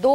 2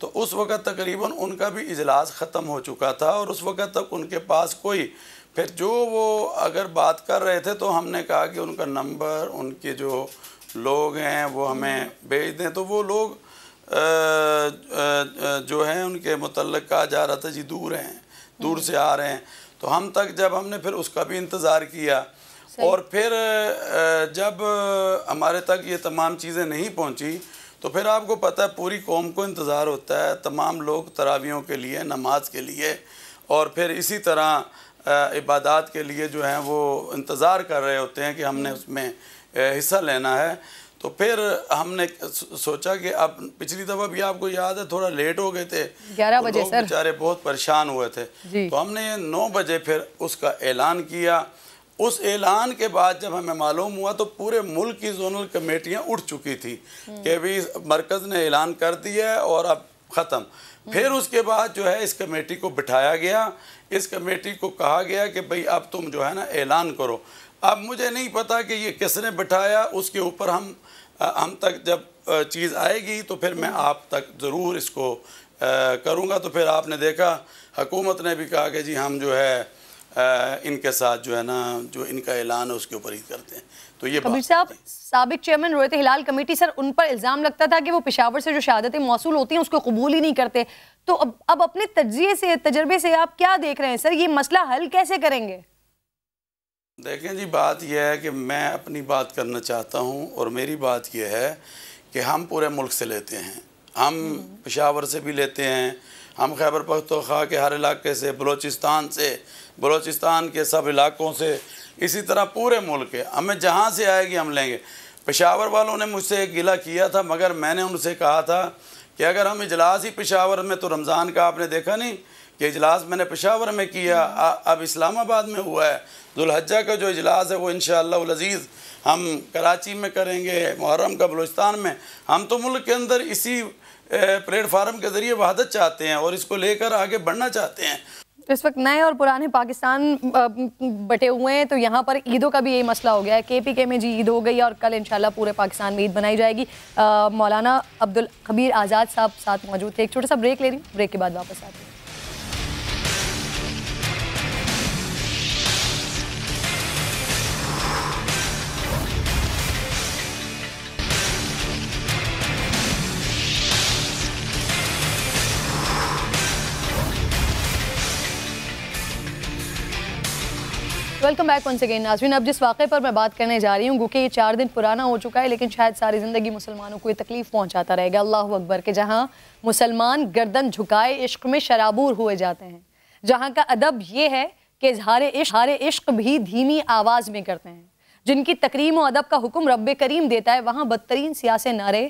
تو اس وقت تقریباً ان کا بھی اجلاس ختم ہو چکا تھا، اور اس وقت تک ان کے پاس کوئی پھر جو وہ اگر بات کر رہے تھے تو ہم نے کہا کہ ان کا نمبر، ان کے جو لوگ ہیں وہ ہمیں بھیج دیں، تو وہ لوگ جو ہیں ان کے متعلق کہا جا رہا تھا جی دور ہیں، دور سے آ رہے ہیں. تو ہم تک جب ہم نے پھر اس کا بھی انتظار کیا، اور پھر جب ہمارے تک یہ تمام چیزیں نہیں پہنچی تو پھر آپ کو پتہ ہے پوری قوم کو انتظار ہوتا ہے، تمام لوگ تراویحوں کے لیے، نماز کے لیے، اور پھر اسی طرح عبادات کے لیے جو ہیں وہ انتظار کر رہے ہوتے ہیں کہ ہم نے اس میں حصہ لینا ہے. تو پھر ہم نے سوچا کہ اب پچھلی دفعہ بھی آپ کو یاد ہے تھوڑا لیٹ ہو گئے تھے، 11 بجے لوگ بیچارے بہت پریشان ہوئے تھے. تو ہم نے 9 بجے پھر اس کا اعلان کیا. اس اعلان کے بعد جب ہمیں معلوم ہوا تو پورے ملک کی زونل کمیٹیاں اٹھ چکی تھی کہ بھی مرکز نے اعلان کر دیا ہے اور اب ختم. پھر اس کے بعد جو ہے اس کمیٹی کو بٹھایا گیا، اس کمیٹی کو کہا گیا کہ بھئی اب تم جو ہے نا اعلان کرو. اب مجھے نہیں پتا کہ یہ کس نے بٹھایا، اس کے اوپر ہم تک جب چیز آئے گی تو پھر میں آپ تک ضرور اس کو کروں گا. تو پھر آپ نے دیکھا حکومت نے بھی کہا کہ جی ہم جو ہے ان کے ساتھ جو ہے نا جو ان کا اعلان ہے اس کے اوپر ہی کرتے ہیں. تو یہ کبیر صاحب، سابق چیئرمین رویت ہلال کمیٹی سر، ان پر الزام لگتا تھا کہ وہ پشاور سے جو شہادتیں موصول ہوتی ہیں اس کو قبول ہی نہیں کرتے. تو اب اپنے تجزیے سے، تجربے سے آپ کیا دیکھ رہے ہیں سر، یہ مسئلہ حل کیسے کریں گے؟ دیکھیں جی، بات یہ ہے کہ میں اپنی بات کرنا چاہتا ہوں، اور میری بات یہ ہے کہ ہم پورے ملک سے لیتے ہیں، ہم پشاور سے بھی لیتے ہیں، ہم خیبر پختونخوا کے ہر علاقے سے، بلوچستان کے سب علاقوں سے، اسی طرح پورے ملک کے، ہمیں جہاں سے آئے گی ہم لیں گے. پشاور والوں نے مجھ سے ایک گلہ کیا تھا، مگر میں نے ان سے کہا تھا کہ اگر ہم اجلاس ہی پشاور میں، تو رمضان کا آپ نے دیکھا نہیں کہ اجلاس میں نے پشاور میں کیا، اب اسلام آباد میں ہوا ہے. ذوالحجہ کا جو اجلاس ہے وہ انشاءاللہ العزیز ہم کراچی میں کریں گے، محرم کا بلوچستان میں. ہم تو ملک کے اندر اسی پلیٹ فارم کے ذریعے وحدت چاہتے ہیں اور اس کو لے کر آگے بڑھنا چاہتے ہیں. اس وقت نئے اور پرانے پاکستان بٹے ہوئے ہیں، تو یہاں پر عیدوں کا بھی یہی مسئلہ ہو گیا ہے. KPK میں جی عید ہو گئی اور کل انشاءاللہ پورے پاکستان میں عید بنائی جائے گی. مولانا عبدالخبیر آزاد صاحب ساتھ موجود تھے. ایک چھوٹا سا بریک لے رہی ہوں، بریک کے بعد واپس آتے ہیں. Welcome back once again. ناظرین، اب جس واقعے پر میں بات کرنے جا رہی ہوں، گوکہ یہ 4 دن پرانا ہو چکا ہے، لیکن شاید ساری زندگی مسلمانوں کو یہ تکلیف پہنچاتا رہے گا. اللہ اکبر، کہ جہاں مسلمان گردن جھکائے عشق میں شرابور ہوئے جاتے ہیں، جہاں کا ادب یہ ہے کہ اظہار عشق بھی دھیمی آواز میں کرتے ہیں، جن کی تکریم و ادب کا حکم رب کریم دیتا ہے، وہاں بدترین سیاسے نعرے.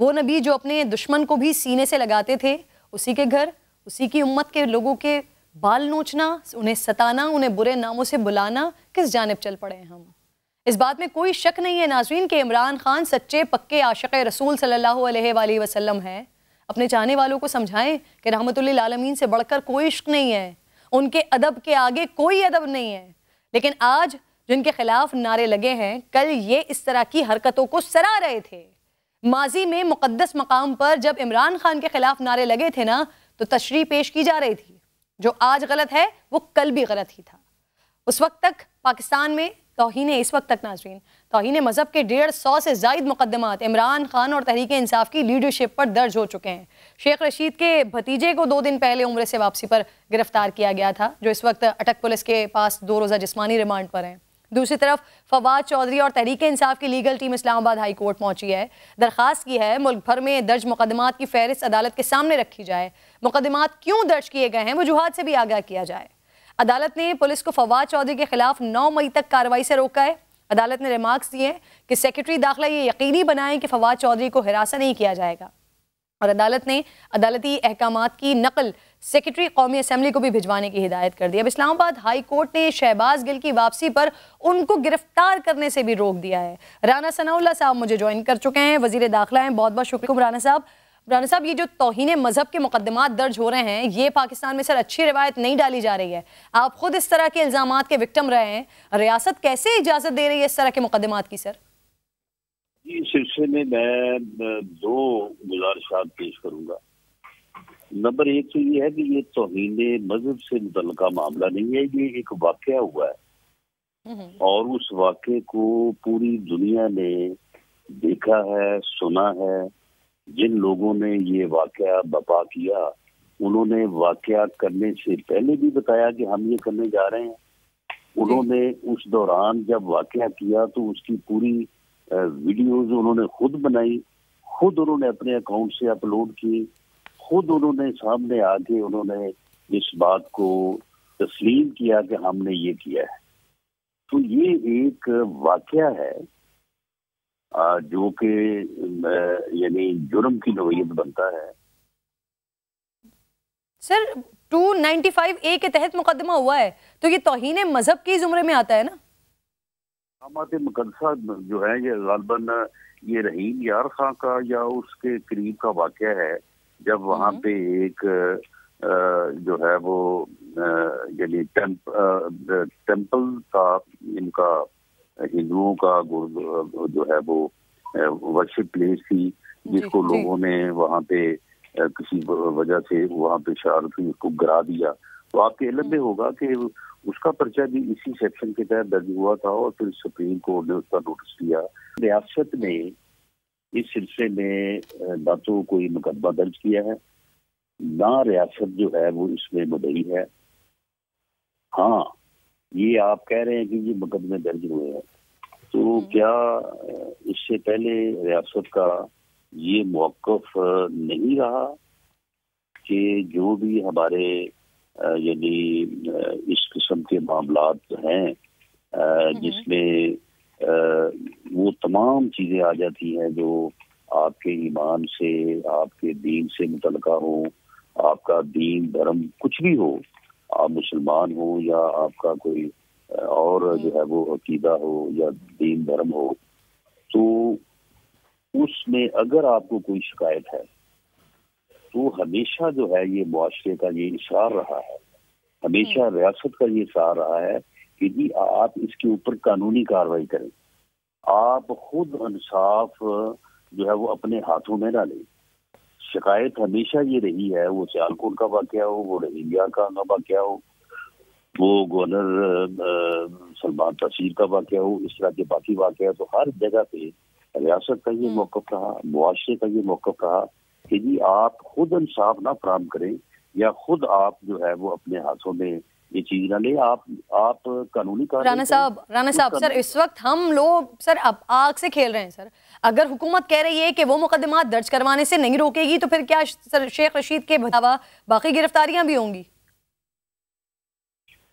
وہ نبی جو اپنے دشمن کو بھی سینے سے لگاتے تھے، اسی کے گھر، اسی کی امت کے لوگوں کے بال نوچنا، انہیں ستانا، انہیں برے ناموں سے بلانا، کس جانب چل پڑے ہیں ہم؟ اس بات میں کوئی شک نہیں ہے ناظرین کہ عمران خان سچے پکے عاشق رسول صلی اللہ علیہ وآلہ وسلم ہیں. اپنے چاہنے والوں کو سمجھائیں کہ رحمت للعالمین سے بڑھ کر کوئی عشق نہیں ہے، ان کے ادب کے آگے کوئی ادب نہیں ہے. لیکن آج جن کے خلاف نعرے لگے ہیں، کل یہ اس طرح کی حرکتوں کو سرا رہے تھے. ماضی میں مقدس مقام پر جب عمران خان کے خلاف نعرے لگے تھے نا، تو تشریح پیش کی جا رہی تھی. جو آج غلط ہے وہ کل بھی غلط ہی تھا. اس وقت تک پاکستان میں اس وقت تک ناظرین توہین مذہب کے 150 سے زائد مقدمات عمران خان اور تحریک انصاف کی لیڈرشپ پر درج ہو چکے ہیں. شیخ رشید کے بھتیجے کو 2 دن پہلے عمرے سے واپسی پر گرفتار کیا گیا تھا، جو اس وقت اٹک پولیس کے پاس 2 روزہ جسمانی ریمانڈ پر ہیں. دوسری طرف فواد چودھری اور تحریک انصاف کی لیگل ٹیم اسلام آباد ہائی کورٹ پہنچی ہے. درخواست کی ہے ملک بھر میں درج مقدمات کی فہرست عدالت کے سامنے رکھی جائے. مقدمات کیوں درج کیے گئے ہیں وجوہات سے بھی آگاہ کیا جائے. عدالت نے پولیس کو فواد چودھری کے خلاف 9 مئی تک کارروائی سے روکا ہے. عدالت نے ریمارکس دیے کہ سیکرٹری داخلہ یہ یقینی بنائیں کہ فواد چودھری کو ہراساں نہیں کیا جائے گا، اور عدالت نے عدالتی احکامات کی نقل سیکرٹری قومی اسمبلی کو بھی بھجوانے کی ہدایت کر دی. اب اسلام آباد ہائی کورٹ نے شہباز گل کی واپسی پر ان کو گرفتار کرنے سے بھی روک دیا ہے. رانا ثناء اللہ صاحب مجھے جوائن کر چکے ہیں، وزیر داخلہ ہیں. بہت بہت شکریہ رانا صاحب. رانا صاحب، یہ جو توہین مذہب کے مقدمات درج ہو رہے ہیں، یہ پاکستان میں سر اچھی روایت نہیں ڈالی جا رہی ہے. آپ خود اس طرح کے الزامات کے وکٹم رہے ہیں، ریاست کیسے اجازت دے رہی ہے اس طرح کے مقدمات کی سر؟ اس سلسلے میں 2 گزارشات پیش کروں گا. نمبر ایک تو یہ ہے کہ یہ توہین مذہب سے متعلقہ معاملہ نہیں ہے، یہ ایک واقعہ ہوا ہے اور اس واقعے کو پوری دنیا نے دیکھا ہے، سنا ہے۔ جن لوگوں نے یہ واقعہ برپا کیا انہوں نے واقعہ کرنے سے پہلے بھی بتایا کہ ہم یہ کرنے جا رہے ہیں۔ انہوں نے اس دوران جب واقعہ کیا تو اس کی پوری ویڈیوز انہوں نے خود بنائی، خود انہوں نے اپنے اکاؤنٹ سے اپلوڈ کی، خود انہوں نے سامنے آ کے انہوں نے اس بات کو تسلیم کیا کہ ہم نے یہ کیا ہے۔ تو یہ ایک واقعہ ہے جو کہ یعنی جرم کی نوعیت بنتا ہے۔ سر 295A کے تحت مقدمہ ہوا ہے تو یہ توہین مذہب کے زمرے میں آتا ہے نا؟ احکامات مقدسہ جو ہے یہ غالباً یہ رحیم یار خان کا یا اس کے قریب کا واقعہ ہے، جب وہاں پہ ایک جو ہے وہ یعنی ٹیمپل تھا ان کا، ہندوؤں کا جو ہے وہ ورشپ پلیس تھی جس کو لوگوں نے وہاں پہ کسی وجہ سے وہاں پہ شرارت ہوئی، اس کو گرا دیا۔ تو آپ کے علم میں ہوگا کہ اس کا پرچہ بھی اسی سیکشن کے تحت درج ہوا تھا اور پھر سپریم کورٹ نے اس کا نوٹس لیا۔ ریاست نے اس سلسلے میں نہ تو کوئی مقدمہ درج کیا ہے، نہ ریاست جو ہے وہ اس میں مدعی ہے۔ ہاں یہ آپ کہہ رہے ہیں کہ یہ مقدمے درج ہوئے ہیں، تو کیا اس سے پہلے ریاست کا یہ موقف نہیں رہا کہ جو بھی ہمارے یعنی اس قسم کے معاملات ہیں جس میں وہ تمام چیزیں آ جاتی ہیں جو آپ کے ایمان سے، آپ کے دین سے متعلقہ ہوں، آپ کا دین دھرم کچھ بھی ہو، آپ مسلمان ہو یا آپ کا کوئی اور جو ہے وہ عقیدہ ہو یا دین دھرم ہو، تو اس میں اگر آپ کو کوئی شکایت ہے تو ہمیشہ جو ہے یہ معاشرے کا یہ اشعار رہا ہے، ہمیشہ ریاست کا یہ اشعار رہا ہے کہ جی آپ اس کے اوپر قانونی کارروائی کریں، آپ خود انصاف جو ہے وہ اپنے ہاتھوں میں نہ لیں۔ شکایت ہمیشہ یہ رہی ہے، وہ سیالکوٹ کا واقعہ ہو، وہ رحیمیہ کا واقعہ ہو، وہ گورنر سلمان تاثیر کا واقعہ ہو، اس طرح کے باقی واقعہ، تو ہر جگہ پہ ریاست کا یہ موقف رہا، معاشرے کا یہ موقف رہا کہ جی آپ خود انصاف نہ فراہم کریں یا خود آپ جو ہے وہ اپنے ہاتھوں میں یہ چیز نہ لیں، آپ قانونی رانا صاحب سر اس وقت ہم لوگ سر اب آگ سے کھیل رہے ہیں سر۔ اگر حکومت کہہ رہی ہے کہ وہ مقدمات درج کروانے سے نہیں روکے گی تو پھر کیا سر شیخ رشید کے علاوہ باقی گرفتاریاں بھی ہوں گی؟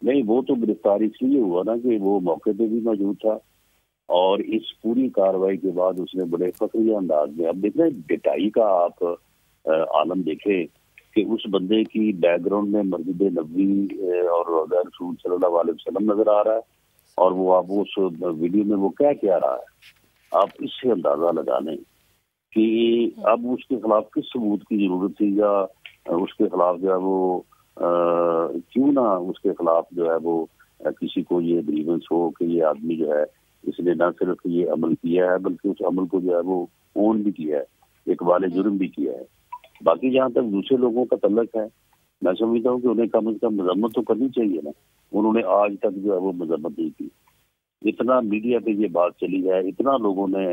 نہیں، وہ تو گرفتاری اس لیے ہوا نا کہ وہ موقع پہ بھی موجود تھا اور اس پوری کارروائی کے بعد اس نے بڑے فخریہ انداز میں، اب دیکھ رہے ہیں ڈٹائی کا آپ عالم دیکھیں کہ اس بندے کی بیک گراؤنڈ میں مسجد نبوی اور روضہ رسول صلی اللہ علیہ وسلم نظر آ رہا ہے، اور وہ آپ اس ویڈیو میں وہ کیا رہا ہے، آپ اس سے اندازہ لگا لیں کہ اب اس کے خلاف کس ثبوت کی ضرورت تھی، یا اس کے خلاف جو ہے وہ کیوں نہ اس کے خلاف جو ہے وہ کسی کو یہ گریونس ہو کہ یہ آدمی جو ہے اس نے نہ صرف یہ عمل کیا ہے بلکہ اس عمل کو جو ہے وہ اون بھی کیا ہے، اقبال جرم بھی کیا ہے۔ باقی جہاں تک دوسرے لوگوں کا تعلق ہے، میں سمجھتا ہوں کہ انہیں کم از کم مذمت تو کرنی چاہیے نا، انہوں نے آج تک جو ہے وہ مذمت نہیں کی۔ اتنا میڈیا پہ یہ بات چلی ہے، اتنا لوگوں نے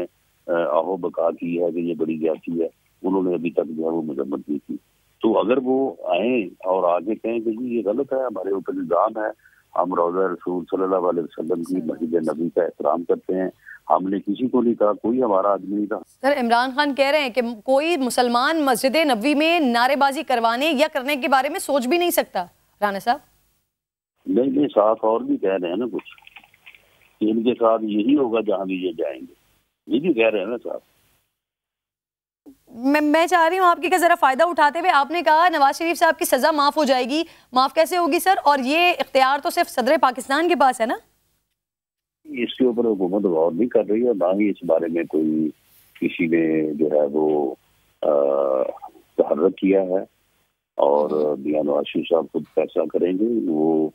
آہو بکا کی ہے کہ یہ بڑی زیادتی ہے، انہوں نے ابھی تک جو ہے وہ مذمت نہیں کی۔ تو اگر وہ آئیں اور آگے کہیں کہ جی یہ غلط ہے، ہمارے اوپر الزام ہے، ہم روضہ رسول صلی اللہ علیہ وسلم کی مسجد نبی کا احترام کرتے ہیں، ہم نے کسی کو نہیں کہا، کوئی ہمارا آدمی نہیں تھا۔ سر عمران خان کہہ رہے ہیں کہ کوئی مسلمان مسجد نبوی میں نعرے بازی کروانے یا کرنے کے بارے میں سوچ بھی نہیں سکتا۔ رانا صاحب نہیں صاف اور بھی کہہ رہے ہیں نا کچھ کہ ان کے ساتھ یہی ہوگا جہاں بھی یہ جائیں گے، یہ بھی کہہ رہے ہیں نا صاحب۔ میں چاہ رہی ہوں آپ کی ذرا فائدہ اٹھاتے ہوئے، آپ نے کہا نواز شریف صاحب کی سزا معاف ہو جائے گی، معاف کیسے ہوگی سر؟ اور یہ اختیار تو صرف صدر پاکستان کے پاس ہے نا؟ اس کے اوپر حکومت غور نہیں کر رہی ہے، نہ ہی اس بارے میں کوئی کسی نے جو ہے وہ تحرک کیا ہے، اور میاں نواز شریف صاحب خود فیصلہ کریں گے، وہ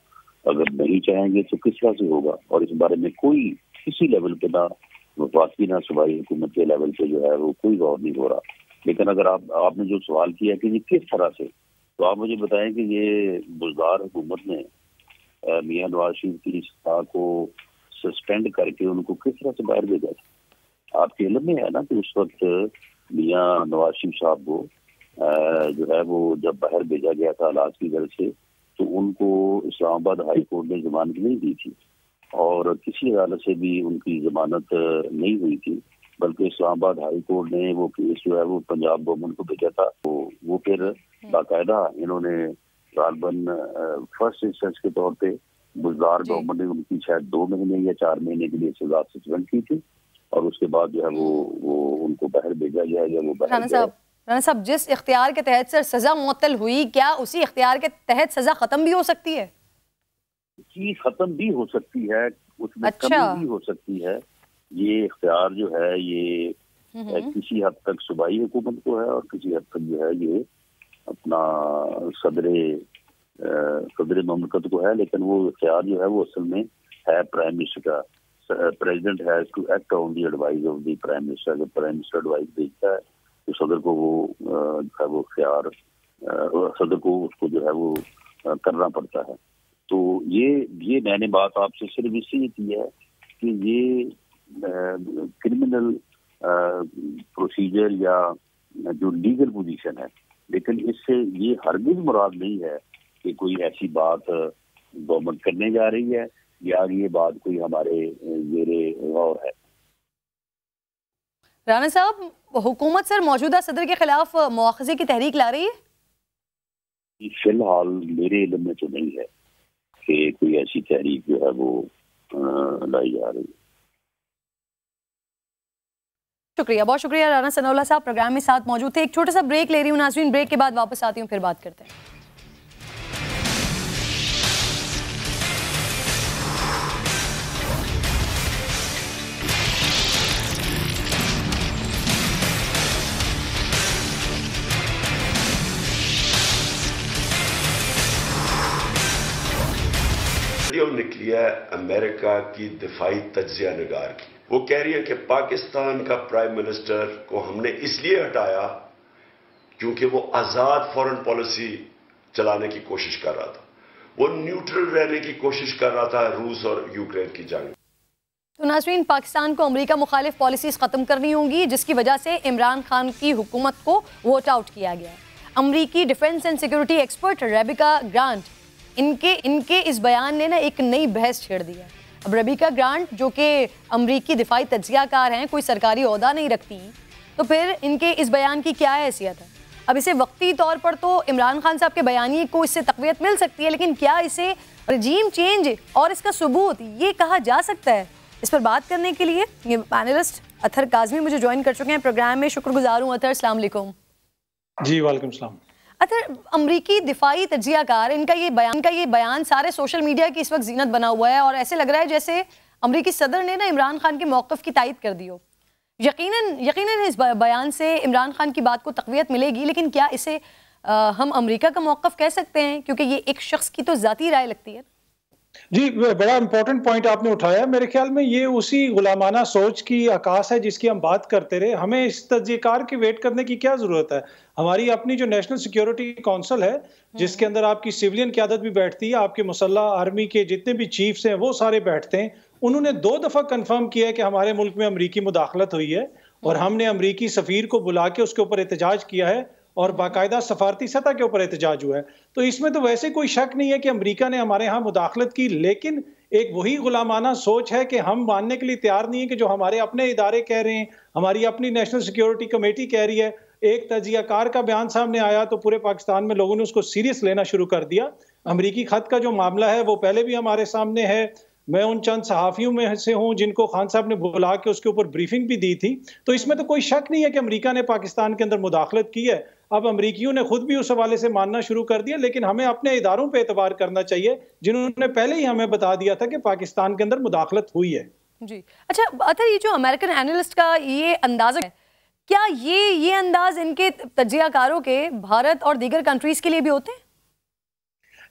اگر نہیں چاہیں گے تو کس طرح سے ہوگا، اور اس بارے میں کوئی کسی لیول پہ نہ وفاقی نہ صوبائی حکومت کے لیول پہ جو ہے وہ کوئی غور نہیں ہو رہا۔ لیکن اگر آپ نے جو سوال کیا کہ یہ کس طرح سے، تو آپ مجھے بتائیں کہ یہ بزدار حکومت نے میاں نواز شریف کی استعفا کو سسپینڈ کر کے ان کو کس طرح سے باہر بھیجا تھا؟ آپ کے علم میں ہے نا کہ اس وقت میاں نواز شریف صاحب کو جو ہے وہ جب باہر بھیجا گیا تھا علاج کی غرض سے، تو ان کو اسلام آباد ہائی کورٹ نے ضمانت نہیں دی تھی اور کسی عدالت سے بھی ان کی ضمانت نہیں ہوئی تھی، بلکہ اسلام آباد ہائی کورٹ نے وہ کیس جو ہے وہ پنجاب گورنمنٹ کو بھیجا تھا۔ وہ پھر باقاعدہ انہوں نے غالباً فرسٹ انسٹنس کے طور پہ بزدار گورنمنٹ نے ان کی شاید 2 مہینے یا 4 مہینے کے لیے سزا سسپینڈ کی تھی، اور اس کے بعد جو ہے وہ ان کو باہر بھیجا گیا یا وہ باہر گیا۔ رانا صاحب، جس اختیار کے تحت سر سزا معطل ہوئی، کیا اسی اختیار کے تحت سزا ختم بھی ہو سکتی ہے؟ جی ختم بھی ہو سکتی ہے، اس میں کمی بھی ہو سکتی ہے۔ یہ اختیار جو ہے یہ کسی حد تک صوبائی حکومت کو ہے اور کسی حد تک جو ہے یہ اپنا صدر مملکت کو ہے، لیکن وہ اختیار جو ہے وہ اصل میں ہے پرائم منسٹر کا۔ President has to act on the advice of the prime minister. اگر پرائم منسٹر ایڈوائز دیتا ہے تو صدر کو وہ اختیار صدر کو اس کو جو ہے وہ کرنا پڑتا ہے۔ تو یہ میں نے بات آپ سے صرف اس لیے کی ہے کہ یہ کرمنل پروسیجر یا جو لیگل پوزیشن ہے، لیکن اس سے یہ ہرگز مراد نہیں ہے کہ کوئی ایسی بات گورنمنٹ کرنے جا رہی ہے یا یہ بات کوئی ہمارے زیر غور ہے۔ رانا صاحب، حکومت سر موجودہ صدر کے خلاف مواخذے کی تحریک لا رہی ہے؟ فی الحال میرے علم میں تو نہیں ہے کہ کوئی ایسی تحریک جو ہے وہ لائی جا رہی ہے۔ شکریہ، بہت شکریہ رانا ثناء اللہ صاحب، پروگرام میں ساتھ موجود تھے۔ ایک چھوٹا سا بریک لے رہی ہوں ناظرین، بریک کے بعد واپس آتی ہوں، پھر بات کرتے ہیں۔ نکلی ہے امریکہ کی دفاعی تجزیہ نگار کی، وہ کہہ رہی ہے کہ پاکستان کا پرائم منسٹر کو ہم نے اس لیے ہٹایا کیونکہ وہ آزاد فورن پالیسی چلانے کی کوشش کر رہا تھا، وہ نیوٹرل رہنے کی کوشش کر رہا تھا روس اور یوکرین کی جنگ۔ تو ناظرین، پاکستان کو امریکہ مخالف پالیسیز ختم کرنی ہوں گی، جس کی وجہ سے عمران خان کی حکومت کو ووٹ آؤٹ کیا گیا ہے۔ امریکی defence and security expert Rebecca Grant, ان کے اس بیان نے ایک نئی بحث چھیڑ دی ہے۔ اب ریبیکا گرانٹ جو کہ امریکی دفاعی تجزیہ کار ہیں، کوئی سرکاری عہدہ نہیں رکھتی، تو پھر ان کے اس بیان کی کیا حیثیت ہے؟ اب اسے وقتی طور پر تو عمران خان صاحب کے بیانیے کو اس سے تقویت مل سکتی ہے، لیکن کیا اسے رجیم چینج اور اس کا ثبوت یہ کہا جا سکتا ہے؟ اس پر بات کرنے کے لیے یہ پینلسٹ اطہر کاظمی مجھے جوائن کر چکے ہیں پروگرام میں۔ شکر گزار ہوں اطہر، السلام علیکم۔ جی وعلیکم السلام۔ اطہر، امریکی دفاعی تجزیہ کار، ان کا یہ بیان سارے سوشل میڈیا کی اس وقت زینت بنا ہوا ہے، اور ایسے لگ رہا ہے جیسے امریکی صدر نے عمران خان کے موقف کی تائید کر دی ہو۔ یقیناً اس بیان سے عمران خان کی بات کو تقویت ملے گی، لیکن کیا اسے ہم امریکہ کا موقف کہہ سکتے ہیں؟ کیونکہ یہ ایک شخص کی تو ذاتی رائے لگتی ہے۔ جی بڑا امپورٹنٹ پوائنٹ آپ نے اٹھایا۔ میرے خیال میں یہ اسی غلامانہ سوچ کی عکاس ہے جس کی ہم بات کرتے رہے۔ ہمیں اس تجزیہ کار کی ویٹ کرنے کی کیا ضرورت ہے؟ ہماری اپنی جو نیشنل سیکیورٹی کونسل ہے، جس کے اندر آپ کی سیولین قیادت بھی بیٹھتی ہے، آپ کے مسلح آرمی کے جتنے بھی چیفز ہیں وہ سارے بیٹھتے ہیں، انہوں نے 2 دفعہ کنفرم کیا ہے کہ ہمارے ملک میں امریکی مداخلت ہوئی ہے، اور ہم نے امریکی سفیر کو بلا کے اس کے اوپر احتجاج کیا ہے، اور باقاعدہ سفارتی سطح کے اوپر احتجاج ہوا ہے۔ تو اس میں تو ویسے کوئی شک نہیں ہے کہ امریکہ نے ہمارے ہاں مداخلت کی، لیکن ایک وہی غلامانہ سوچ ہے کہ ہم ماننے کے لیے تیار نہیں ہیں کہ جو ہمارے اپنے ادارے کہہ رہے ہیں، ہماری اپنی نیشنل سیکیورٹی کمیٹی کہہ رہی ہے۔ ایک تجزیہ کار کا بیان سامنے آیا تو پورے پاکستان میں لوگوں نے اس کو سیریس لینا شروع کر دیا۔ امریکی خط کا جو معاملہ ہے وہ پہلے بھی ہمارے سامنے ہے، میں ان چند صحافیوں میں سے ہوں جن کو خان صاحب نے بلا کے اس کے اوپر بریفنگ بھی دی تھی۔ تو اس میں تو کوئی شک نہیں ہے کہ امریکہ نے پاکستان کے اندر مداخلت کی ہے۔ اب امریکیوں نے خود بھی اس حوالے سے ماننا شروع کر دیا، لیکن ہمیں اپنے اداروں پہ اعتبار کرنا چاہیے جنہوں نے پہلے ہی ہمیں بتا دیا تھا کہ پاکستان کے اندر مداخلت ہوئی ہے۔ جی اچھا اطہر، یہ جو امریکن اینالسٹ کا یہ انداز ہے، کیا یہ انداز ان کے تجزیہ کاروں کے بھارت اور دیگر کنٹریز کے لیے بھی ہوتے ہیں؟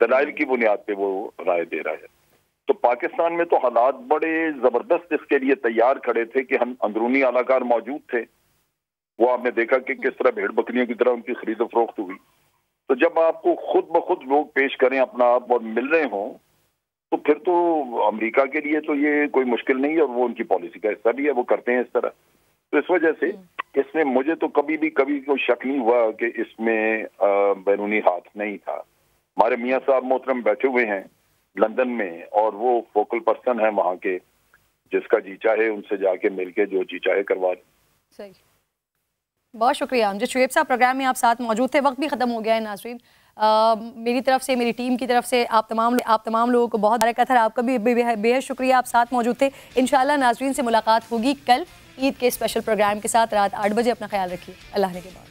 دلائل کی بنیاد پہ وہ رائے دے رہا ہے۔ تو پاکستان میں تو حالات بڑے زبردست اس کے لیے تیار کھڑے تھے کہ ہم اندرونی اعلی کار موجود تھے، وہ آپ نے دیکھا کہ کس طرح بھیڑ بکریوں کی طرح ان کی خرید و فروخت ہوئی۔ تو جب آپ کو خود بخود لوگ پیش کریں اپنا آپ اور مل رہے ہوں تو پھر تو امریکہ کے لیے تو یہ کوئی مشکل نہیں ہے، اور وہ ان کی پالیسی کا حصہ بھی ہے، وہ کرتے ہیں اس طرح۔ تو اس وجہ سے اس میں مجھے تو کبھی کوئی شک نہیں ہوا کہ اس میں بیرونی ہاتھ نہیں تھا۔ ہمارے میاں صاحب محترم بیٹھے ہوئے ہیں لندن میں، اور وہ فوکل پرسن ہیں وہاں کے، جس کا جی چاہے ان سے جا کے مل کے جو جی چاہے کروا دیں۔ صحیح، بہت شکریہ امجد شعیب صاحد، پروگرام میں آپ ساتھ موجود تھے، وقت بھی ختم ہو گیا ہے ناظرین۔ میری طرف سے، میری ٹیم کی طرف سے آپ تمام لوگوں کو بہت برکت ہے، آپ کا بھی بے حد شکریہ، آپ ساتھ موجود تھے۔ انشاءاللہ ناظرین سے ملاقات ہوگی کل عید کے اسپیشل پروگرام کے ساتھ رات 8 بجے۔ اپنا خیال رکھیے، اللہ نے کے بعد۔